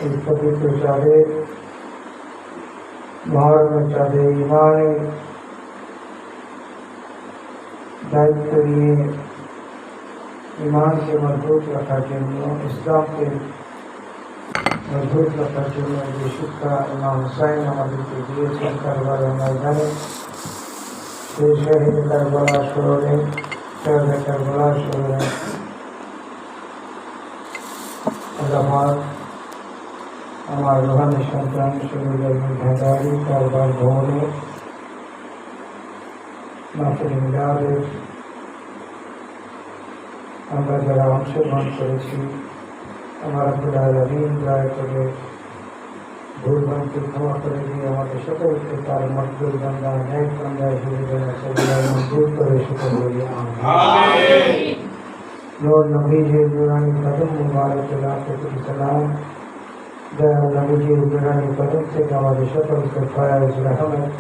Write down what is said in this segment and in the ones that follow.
এই পবিত্র চাঁদে মহরমের চাঁদে ইমানের দায়িত্ব নিয়ে ইমানকে মজবুত রাখার জন্য, ইসলামকে মজবুত রাখার জন্য যে শিক্ষা ইমাম হুসাইন আমাদেরকে দিয়েছেন কারবালার ময়দানে, সেই শহীদ কারবালা স্মরণে আমার রোহানি সন্তান শহীদ ভান্ডারী কারবার ভবনে মাহফিল আমরা যারা অংশগ্রহণ করেছি, আমার রব্বুল আলামিন দয়া করে ভুলভ্রান্তি ক্ষমা করে দিয়ে আমাদের সকলকে তার মকবুল বান্দা নেক বান্দা হিসেবে মঞ্জুর করে সকল বলি আমিন। নূর নবীজির নুরানি কদম মুবারক লাখতুল সালাম, দয়াল নবীজির নুরানি কদম থেকে আমাদের সকলকে ফয়েজ রহমত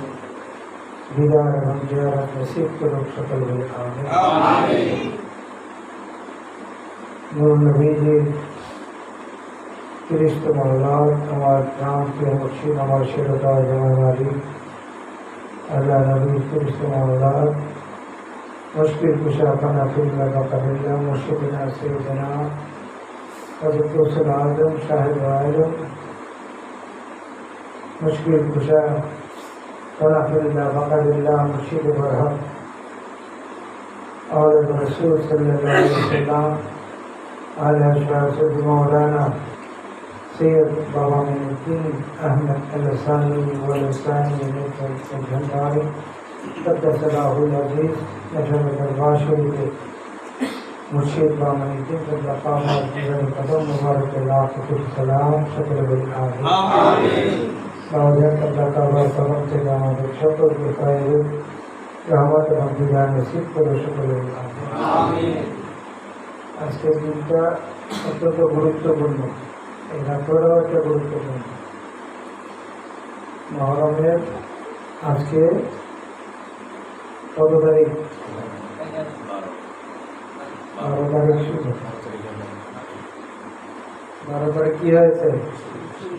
দিদার এবং জিয়ারত নসিব করুক সকল বলি আমিন। নূর নবীজির তিরিশতম আওলাদ, আমার প্রাণ প্রিয় মুর্শিদ, আমার শিরোতা জামাল মালিক আল্লাহ নবীর তিরিশতম আওলাদ, মুশকিল কুশা ফানাফিল্লাহ বাকাবিল্লাহ মুর্শিদিনা সৈয়দনা হযরত গৌসুল আজম সাহেব আলম, মুশকিল কুশা ফানাফিল্লাহ বাকাবিল্লাহ মুর্শিদ বরহম औलद रसूल सल्लल्लाहु अलैहि वसल्लम आला शाह मौलाना सैयद बाबा मुद्दीन अहमद अलसानी वलसानी भंडारी तक़द्दसल्लाहुल अज़ीज़ नशर दरबार शरीफ मुर्शिद बाबा मुद्दीन कदम मुबारक लाखुल सलाम सकल बल आमीन। सावधान अल्लाह ताला सबक से আমাদের সকলকে খায়রুল রহমত এবং বিধান নসিব করে সকল বল আমিন। আজকের দিনটা অত্যন্ত গুরুত্বপূর্ণ, এই রাতটাও একটা গুরুত্বপূর্ণ। মহরমের আজকে কত তারিখ? 12 তারিখ। শুরু 12 তারিখ কি হয়েছে?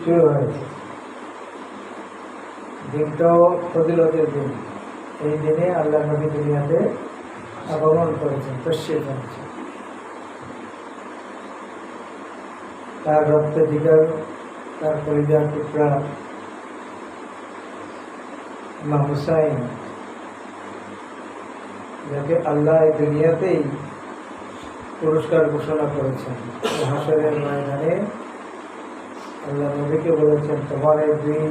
শুরু হয়েছে। দিনটাও ফজিলতের দিন। এই দিনে আল্লাহ নবী দুনিয়াতে আগমন করেছেন, তশরিফ এনেছেন। তার রক্ত জিগার, তার পরিবার টুকরা ইমাম হুসাইন, যাকে আল্লাহ এই দুনিয়াতেই পুরস্কার ঘোষণা করেছেন। হাসরের ময়দানে আল্লাহ নবীকে বলেছেন, তোমার এই দুই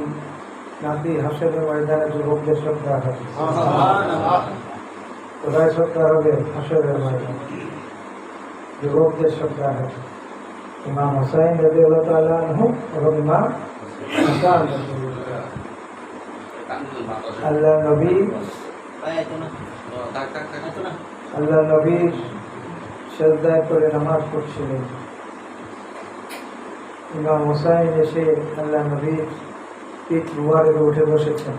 নাতি হাসরের ময়দানে যুবকদের সত্কার হবে। কোথায় সত্কার হবে? হাসরের ময়দানে যুবকদের সত্কার হবে। ইমাম হুসাইন রাদিয়াল্লাহু তাআলা আনহু এবং ইমাম হাসান আল্লাহ নবী সিজদায় করে নামাজ পড়ছিলেন। ইমাম হুসাইন এসে আল্লাহ নবীর পিঠ মুবারকে উঠে বসেছেন।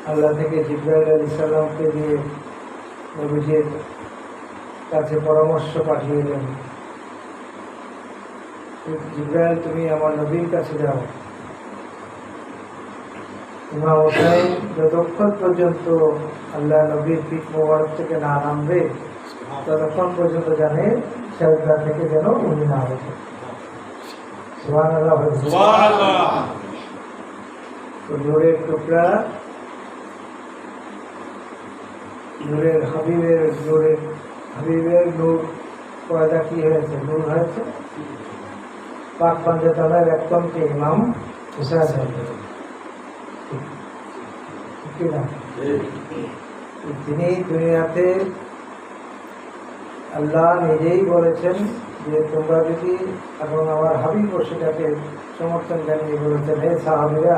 আল্লাহ থেকে জিবরাইল আলাইহিস সালামকে দিয়ে নবীজির কাছে পরামর্শ পাঠিয়েলেন, জিবরাইল তুমি আমার নবীর কাছে যাও। ইমাম হুসাইন যতক্ষণ পর্যন্ত আল্লাহ নবীর পিঠ মোবারক থেকে না নামবে ততক্ষণ পর্যন্ত জানে সিজদা থেকে যেন উনি না ওঠে। সুবহানাল্লাহ। তো নূরের টুকরা, নূরের হাবিবের নূর পয়দা কি হয়েছে? নূর হয়েছে। পাক পাঞ্জাতনের একদমকে ইমাম হুসাইন, তিনি দুনিয়াতে আল্লাহ নিজেই বলেছেন যে তোমরা যদি, এবং আমার হাবিব সেটাকে সমর্থন জানিয়ে বলেছেন, হে সাহাবীরা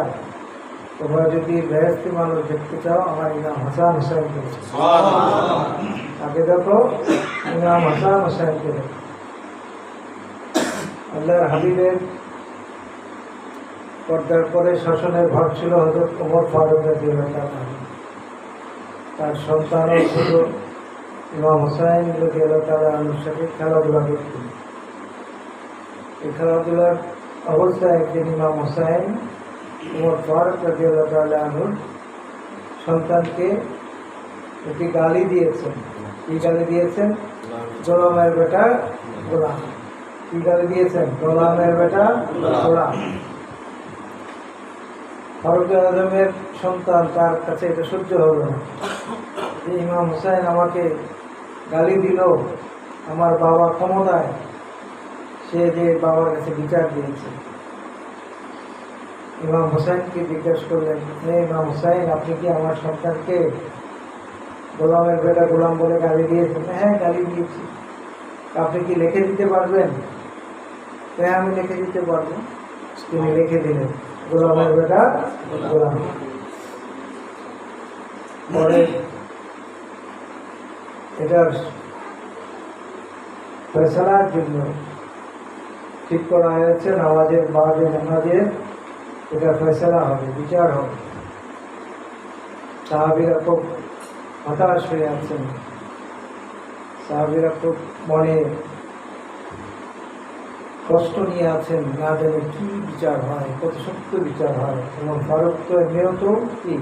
তোমরা যদি বেহেশতি মানুষ দেখতে চাও আমার ইমাম হাসান হুসাইনকে তাকে দেখো, ইমাম হাসান হুসাইনকে দেখো। আল্লাহর হাবিবের পর্দার পরে শাসনের ভাগ ছিল হযরত ওমর ফারুক রাদিয়াল্লাহু তাআলা। তার সন্তানও ছিল ইমাম হুসাইন রাদিয়াল্লাহু তাআলা আনহুর সাথে খেলাধুলা করতেন। এই খেলাধুলার অবস্থায় একদিন ইমাম হোসাইন উমর ফারুক রাদিয়াল্লাহু তাআলা আনহুর সন্তানকে একটি গালি দিয়েছেন। কি গালি দিয়েছেন? গোলামের বেটা গোলাম। কি গালি দিয়েছেন? গোলামের বেটা গোলাম। ফারুক আজমের সন্তান, তার কাছে এটা সহ্য হলো না যে ইমাম হোসাইন আমাকে গালি দিল, আমার বাবা ক্ষমতায়, সে যে বাবার কাছে বিচার দিয়েছে। ইমাম হোসাইনকে জিজ্ঞাসা করলেন, হে ইমাম হোসাইন, আপনি কি আমার সন্তানকে গোলামের বেটা গোলাম বলে গালি দিয়েছেন? হ্যাঁ, গালি দিয়েছি। আপনি কি লিখে দিতে পারবেন? হ্যাঁ, আমি লিখে দিতে পারবো। তিনি লিখে দিলেন, গোলামের বেটা গোলাম। পরে এটার ফয়সালার জন্য ঠিক করা হয়েছে, নামাজের বাদে নামাজের এটা ফয়সালা হবে, বিচার হবে। সাহাবীরা খুব হতাশ হয়ে আছেন, সাহাবীরা খুব মনে কষ্ট নিয়ে আছেন, না জানে কি বিচার হয়, কত শক্ত বিচার হয়। এবং ফারুক তো এমনিও তো কি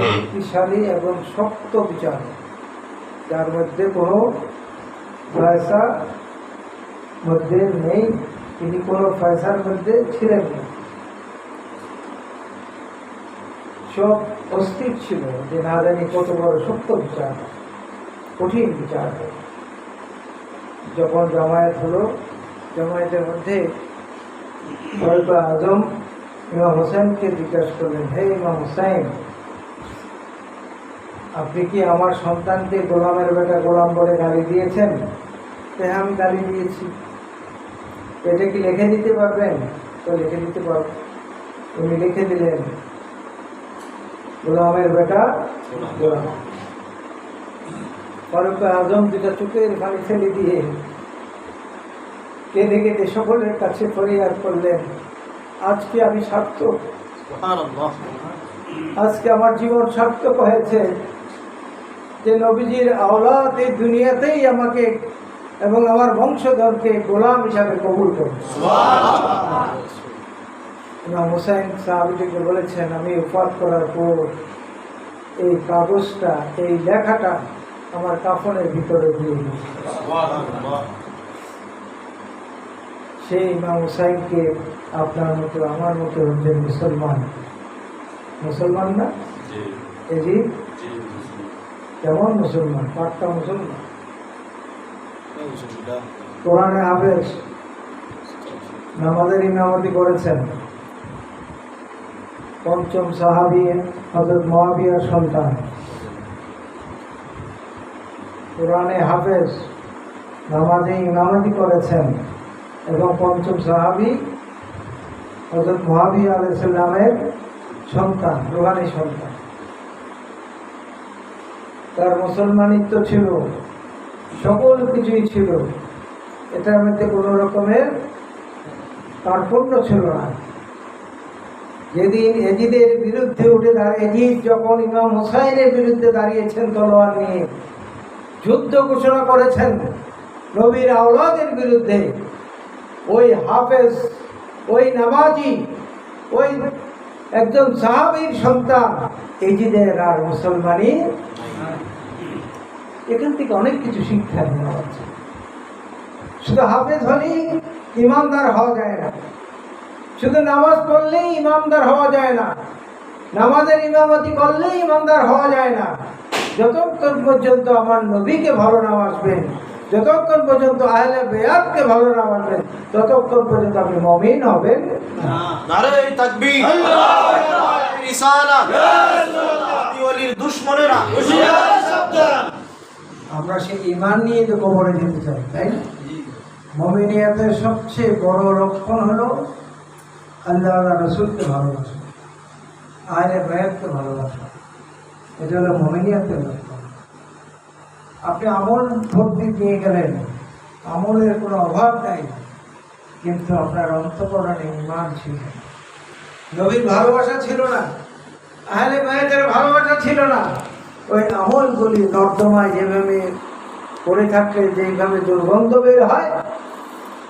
শক্তিশালী এবং শক্ত বিচার, যার মধ্যে কোনো ফয়সা মধ্যে নেই, তিনি কোনো ফয়সার মধ্যে ছিলেন না। সব অস্থির ছিল যে না জানি কত বড় শক্ত বিচার, কঠিন বিচার। যখন জামায়াত হলো, জামায়াতের মধ্যে ফারুক আজম ইমাম হোসেনকে জিজ্ঞাসা করলেন, হে ইমাম হোসেন, আপনি কি আমার সন্তানকে গোলামের বেটা গোলাম বলে গালি দিয়েছেন? হ্যাঁ, আমি গালি দিয়েছি। এটা কি লিখে দিতে পারবেন? তো লিখে দিতে পারব। উনি লিখে দিলেন, গোলামের বেটা গোলাম। ফারুক আজম দুটা চোখের পানি ফেলে দিয়ে কেঁদে কেঁদে সকলের কাছে ফরিয়াদ করলেন, আজকে আমি সার্থক, আজকে আমার জীবন সার্থক হয়েছে যে নবীজির আওলাদ এই দুনিয়াতেই আমাকে এবং আমার বংশধরকে গোলাম হিসাবে কবুল করবে। ইমাম হোসেন সাহাবীকে বলেছেন, আমি ওফাত করার পর এই কাগজটা, এই লেখাটা আমার কাফনের ভিতরে দিয়ে দিই। সেই ইমাম হোসেনকে আপনার মতো আমার মতো হচ্ছেন মুসলমান, মুসলমান না? জি, কেমন মুসলমান? পাক্কা মুসলমান, কোরআনে হাফেজ, নামাজের ইমামতি করেছেন, পঞ্চম সাহাবী হযরত মুআবিয়ার সন্তান, কোরআনে হাফেজ, নামাজে ইমামতি করেছেন এবং পঞ্চম সাহাবী হযরত মুআবিয়া আলাইহিস সালামের সন্তান, রূহানী সন্তান। তার মুসলমানিত্ব ছিল, সকল কিছুই ছিল, এটার মধ্যে কোনো রকমের কার্পণ্য ছিল না। যেদিন এজিদের বিরুদ্ধে উঠে এজিদ যখন ইমাম হোসাইনের বিরুদ্ধে দাঁড়িয়েছেন তলোয়ার নিয়ে, যুদ্ধ ঘোষণা করেছেন নবীর আওলাদের বিরুদ্ধে, ওই হাফেজ, ওই নামাজি, ওই একজন সাহাবীর সন্তান এজিদের আর মুসলমানি, এখান থেকে অনেক কিছু শিক্ষা নেওয়া হচ্ছে। শুধু হাফেজ হলেই ইমানদার হওয়া যায় না, শুধু নামাজ পড়লেই ইমানদার হওয়া যায় না, নামাজের ইমামতি করলেই ইমানদার হওয়া যায় না। যতক্ষণ পর্যন্ত আমার নবীকে ভালো না বাসবেন, যতক্ষণ পর্যন্ত আহলে বেয়াতকে ভালো না বাসবেন, ততক্ষণ পর্যন্ত আপনি মুমিন হবেন না। নারে তাকবীর, আল্লাহু রিসালাত, ওলির দুশমনেরা হুঁশিয়ার সাবধান। আমরা সেই ঈমান নিয়ে তো কবরে যেতে চাই, তাই না? মুমিনিয়াতের সবচেয়ে বড় লক্ষণ হলো আল্লাহ রাসূলকে ভালোবাসা, আহলে বেয়াতকে ভালোবাসা। এটা হলো মুমিনিয়াতের লক্ষণ। আপনি আমল ভর্তি দিয়ে গেলেন, আমলের কোনো অভাব নাই, কিন্তু আপনার অন্তঃকরণে ঈমান ছিল না, নবীর ভালোবাসা ছিল না, আহলে বায়তের ভালোবাসা ছিল না। ওই আমলগুলি নর্দমায় যেভাবে পড়ে থাকলে যেইভাবে দুর্গন্ধ বের হয়,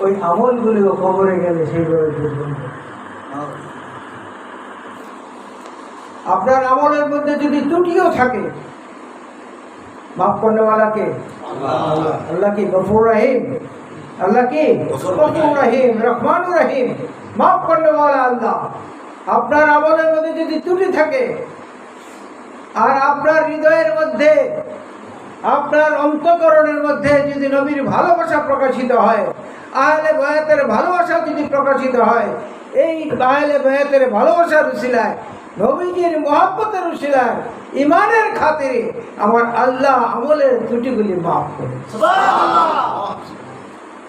ওই আমলগুলিও কবরে গেলে সেইভাবে দুর্গন্ধ। আপনার আমলের মধ্যে যদি ত্রুটিও থাকে, মাফ করনেওয়ালাকে আল্লাহ কি গফুর রহিম, আল্লাহ কি গফুর রহিম, রহমানুর রহিম, মাফ করনেওয়ালা আল্লাহ। আপনার আমলের মধ্যে যদি ত্রুটি থাকে আর আপনার হৃদয়ের মধ্যে, আপনার অন্তঃকরণের মধ্যে যদি নবীর ভালোবাসা প্রকাশিত হয়, আহলে বায়াতের ভালোবাসা যদি প্রকাশিত হয়, এই আহলে বায়াতের ভালোবাসার উসিলায়, নবীজির মহব্বতের উসিলায়, ইমানের খাতিরে আমার আল্লাহ আমলের ত্রুটিগুলি মাফ করে।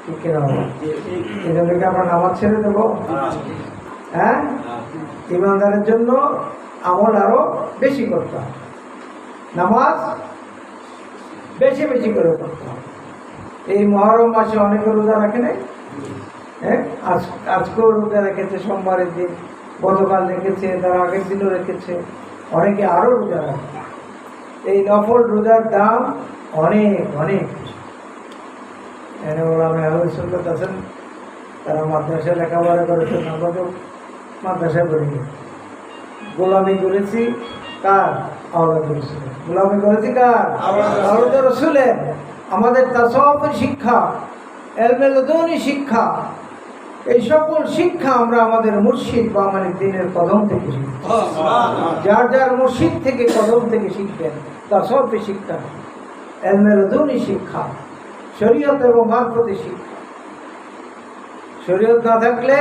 ঠিক কিনা? এজন্য কি আমরা নামাজ ছেড়ে দেবো? হ্যাঁ, ইমানদারের জন্য আমল আরো বেশি করতে হবে, নামাজ বেশি বেশি করে করতে হবে। এই মহরম মাসে অনেকে রোজা রাখে নাই, হ্যাঁ, আজকেও রোজা রেখেছে, সোমবারের দিন, গতকাল রেখেছে, তার আগের দিনও রেখেছে, অনেকে আরও রোজা রাখে। এই নফল রোজার দাম অনেক অনেক। এনে ওলামা আহলে সুন্নাত আছেন, তারা মাদ্রাসায় লেখাপড়া করেছেন, আমাদের মাদ্রাসায় পড়ে গিয়ে গোলামি করেছি কার? আওলাদ রসুলের। গোলামি করেছি কার? আওলাদ রসুলের। আমাদের তাসাউফের শিক্ষা, ইলমে লদুনি শিক্ষা, এই সকল শিক্ষা আমরা আমাদের মুর্শিদ বা আমাদের দিনের কদম থেকে শিখি। যার যার মুর্শিদ থেকে, কদম থেকে শিখবেন। তাসাউফের শিক্ষা, ইলমে লদুনি শিক্ষা, শরীয়ত এবং মারফতের শিক্ষা। শরীয়ত না থাকলে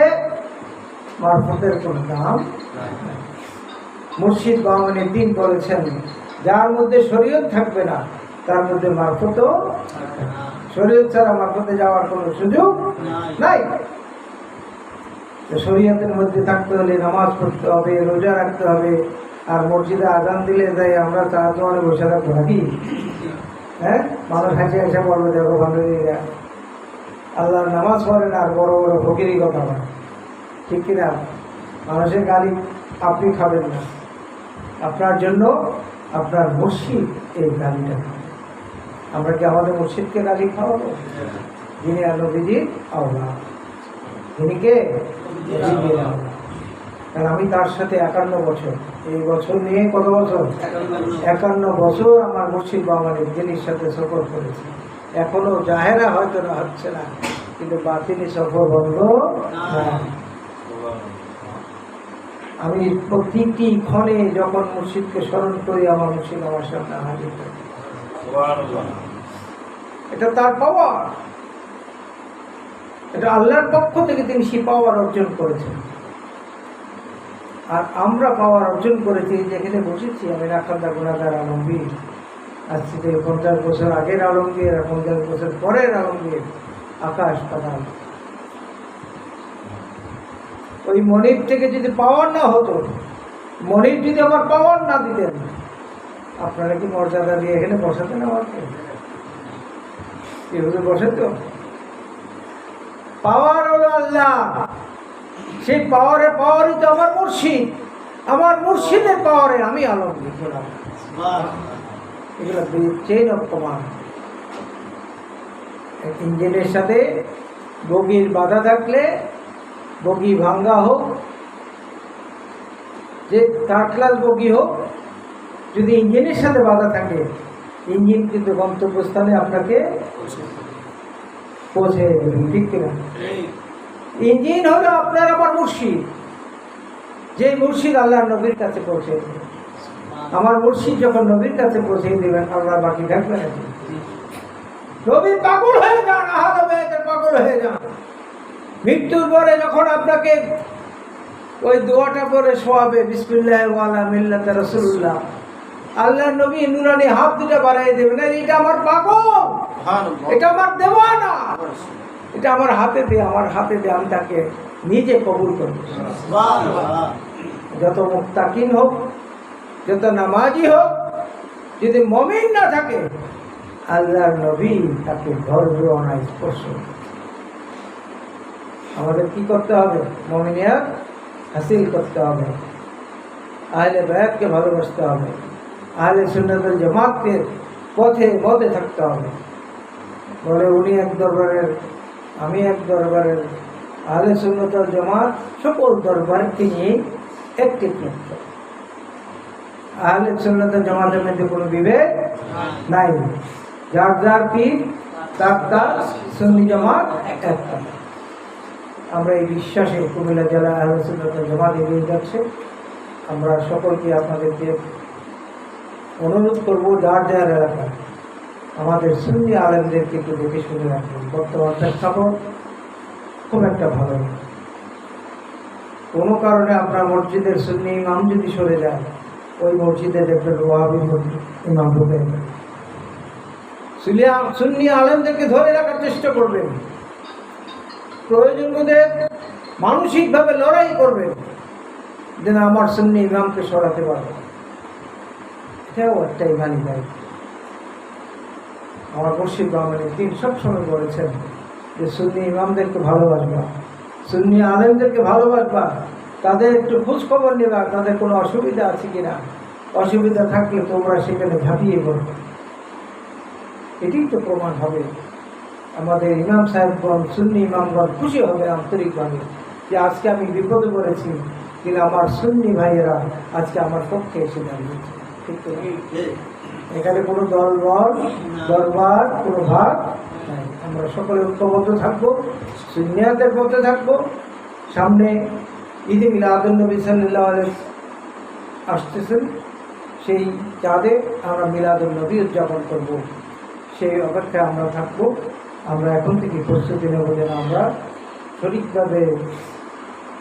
মারফতের কোনো দাম নাই। মুর্শিদ বাহমানের দিন বলেছেন, যার মধ্যে শরীয়ত থাকবে না তার মধ্যে মারফতও, শরীয়ত ছাড়া মারফতে যাওয়ার কোনো সুযোগ নাই। শরীয়তের মধ্যে থাকতে হলে নামাজ পড়তে হবে, রোজা রাখতে হবে। আর মসজিদে আজান দিলে যাই আমরা চার জনে বসে থাকবো নাকি? হ্যাঁ, মানুষ হাসি এসে পড়বে, দেখো বান্ধবীরা আল্লাহর নামাজ পড়েন আর বড় বড় ফকিরি কথা বলেন, ঠিক কিনা? মানুষের গালি আপনি খাবেন না, আপনার জন্য আপনার মুর্শিদ এই গালিটা খাবে। আমরা কি আমাদের মুর্শিদকে গালি খাওয়াবো? যিনি নবীজির আওলাদ, যিনি কে? নবীজির আওলাদ। কারণ আমি তার সাথে 51 বছর, এই বছর নিয়ে কত বছর? 51 বছর আমার মুর্শিদ বাবানের দিনের সাথে সফর করেছি। এখনো জাহেরা হয়তো না হচ্ছে না, কিন্তু বাতিনি সফর বন্ধ না। আমি প্রতিটি ক্ষণে যখন মুর্শিদকে স্মরণ করি, আমার মুর্শিদ আমার সামনে হাজির হয়। এটা তার পাওয়ার, এটা আল্লাহর পক্ষ থেকে তিনি সে পাওয়ার অর্জন করেছেন। আর আমরা পাওয়ার অর্জন করেছি যেখানে বসেছি। আমি রাখান্দা গুণাগার আলমগীর, আজ থেকে 50 বছর আগের আলমগীর আর 50 বছর পরের আলমগীর, আকাশ পাতাল। ওই মনির থেকে যদি পাওয়ার না হতো, মনির যদি আমার পাওয়ার না দিতেন, আপনারা কি মর্যাদা দিয়ে এখানে বসাতেন আমাকে? এভাবে বসে তো? পাওয়ার হলো আল্লাহ, সেই পাওয়ারই তো আমার মুর্শিদ। আমার মুর্শিদের পাওয়ারে আমি আলমগীর হলাম। এগুলো চেইন অফ কমান্ড। ইঞ্জিনের সাথে বগির বাধা থাকলে, বগি ভাঙ্গা হোক, যে থার্ড ক্লাস বগি হোক, যদি ইঞ্জিনের সাথে বাধা থাকে, ইঞ্জিন কিন্তু গন্তব্যস্থানে আপনাকে পৌঁছে দেবে, ঠিক কিনা? ইঞ্জিন হলো আপনার আমার মুর্শিদ, যে মুর্শিদ আল্লাহ নবীর কাছে পৌঁছে দেবে। আমার মুর্শিদ যখন নবীর কাছে পৌঁছে দেবেন, আল্লাহ বাকি থাকবে না। নবীর পাগল হয়ে যান, আহলে বায়াতের পাগল হয়ে যান। মৃত্যুর পরে যখন আপনাকে ওই দোয়াটা পরে শোয়াবে, বিসমিল্লাহ ওয়ালা মিল্লাতে রাসূলুল্লাহ, আল্লাহ নবী নুরানি হাত দুটো বাড়াই দেবেন, এটা আমার পাগল, এটা আমার দেওয়ানা, এটা আমার হাতে দে, আমার হাতে দে, আমি তাকে নিজে কবুল করব। যত মুত্তাকিন হোক, যত নামাজি হোক, যদি মুমিন না থাকে, আল্লাহর নবী তাকে ধরবে না, স্পর্শ। আমাদের কি করতে হবে? মুমিনিয়াত হাসিল করতে হবে, আহলে বায়াতকে ভালোবাসতে হবে, আহলে সুন্নাত ওয়াল জামাতের পথে থাকতে হবে। বলে উনি এক দরবারের আমি এক দরবারের আহলে সুন্নাত ওয়াল জামাত সকল দরবারকে নিয়ে একটি মাত্র। আহলে সুন্নাত ওয়াল জামাতের মধ্যে কোনো বিভেদ নাই, যার যার পীর তার তার সুন্নি জামাত একটা। আমরা এই বিশ্বাসে কুমিল্লা জেলা আহলে সুন্নাত ওয়াল জামাত এগিয়ে যাচ্ছে। আমরা সকলকে আপনাদেরকে অনুরোধ করবো, যার যার এলাকায় আমাদের সুন্নি আলেমদেরকে একটু দেখে শুনে রাখবেন। বর্তমান প্রেক্ষাপট খুব একটা ভালো না। কোনো কারণে আপনার মসজিদের সুন্নি ইমাম যদি সরে যায়, ওই মসজিদে দেখবেন ওয়াহাবি ইমাম ঢুকে যাবে। সুন্নি আলেমদেরকে ধরে রাখার চেষ্টা করবেন, প্রয়োজন বোধে মানসিকভাবে লড়াই করবেন যেন আমার সুন্নি ইমামকে সরাতে পারবে। এটাও একটা ইমানি দায়িত্ব। আমার মুর্শিদ বাংলাদেশ তিনি সবসময় বলেছেন যে সুন্নি ইমামদেরকে ভালোবাসবা, সুন্নি আলেমদেরকে ভালোবাসবা, তাদের একটু খোঁজ খবর নেবা, তাদের কোনো অসুবিধা আছে কিনা, অসুবিধা থাকলে তোমরা সেখানে ঝাঁপিয়ে পড়বে। এটি তো প্রমাণ হবে আমাদের ইমাম সাহেবগণ, সুন্নি ইমামগণ খুশি হবে আন্তরিকভাবে যে আজকে আমি বিপদে পড়েছি, কিন্তু আমার সুন্নি ভাইয়েরা আজকে আমার পক্ষে এসে দাঁড়িয়েছে। ঠিক তো? এখানে কোনো দরবার কোনো ভাগ নাই। আমরা সকলে ঐক্যবদ্ধ থাকবো, সুন্নিয়াতের পথে থাকবো। সামনে ঈদে মিলাদুন্নবী সাল্লাল্লাহু আলাইহি আসতেছেন, সেই চাঁদে আমরা মিলাদুন্নবী উদযাপন করব। সেই অপেক্ষায় আমরা থাকবো। আমরা এখন থেকে প্রস্তুতি নেব যেন আমরা সঠিকভাবে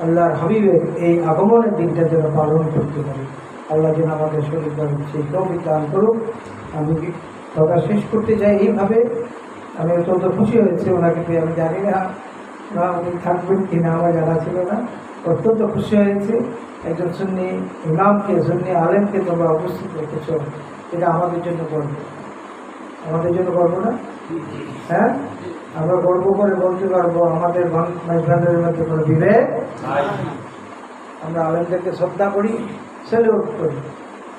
আল্লাহর হাবিবের এই আগমনের দিনটা যেন পালন করতে পারি। আল্লাহ যেন আমাদের সঠিকভাবে সেই তৌফিক দান করুক। আমি কথা শেষ করতে চাই এইভাবে, আমি অত্যন্ত খুশি হয়েছি ওনাকে পেয়ে। আমি জানি না উনি থাকবেন কি না, আমার জানা ছিল না। অত্যন্ত খুশি হয়েছে একজন সুন্নি ইমামকে, সুন্নি আলেমকে তোমরা উপস্থিত রেখেছ, এটা আমাদের জন্য গর্ব। আমাদের জন্য গর্ব না? হ্যাঁ, আমরা গর্ব করে বলতে পারবো আমাদের ভাইদের মধ্যে কোনো বিভেদ। আমরা আলেমদেরকে শ্রদ্ধা করি, সেলিউট করি,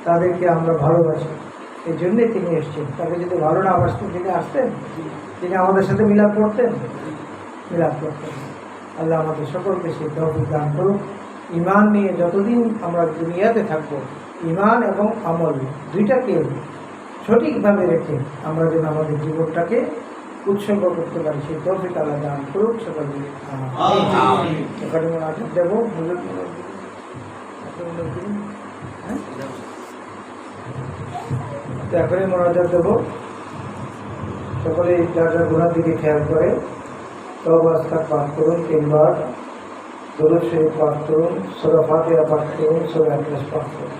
তাদেরকে আমরা ভালোবাসি। এই জন্যই তিনি এসছেন। তাকে যদি ভালো না বাসতেন তিনি আসতেন? তিনি আমাদের সাথে মিলাপ করতেন? মিলাপ করতেন। আল্লাহ আমাদের সকলকে সেই তৌফিক দান করুক। ঈমান নিয়ে যতদিন আমরা দুনিয়াতে থাকবো, ঈমান এবং আমল দুইটাকে সঠিকভাবে রেখে আমরা যেন আমাদের জীবনটাকে উৎসর্গ করতে পারি, সেই তৌফিক আল্লাহ দান করুক। সকলে এখানে আটক দেবো, এখনই মোনাজাত দেবো। সকলে যার যার গুনার দিকে খেয়াল করে তওবা ইস্তিগফার পাঠ করুন, 3 বার দরুদ শরীফ পাঠ করুন, সূরা ফাতিহা পাঠ করুন, সূরা ইখলাস পাঠ করুন।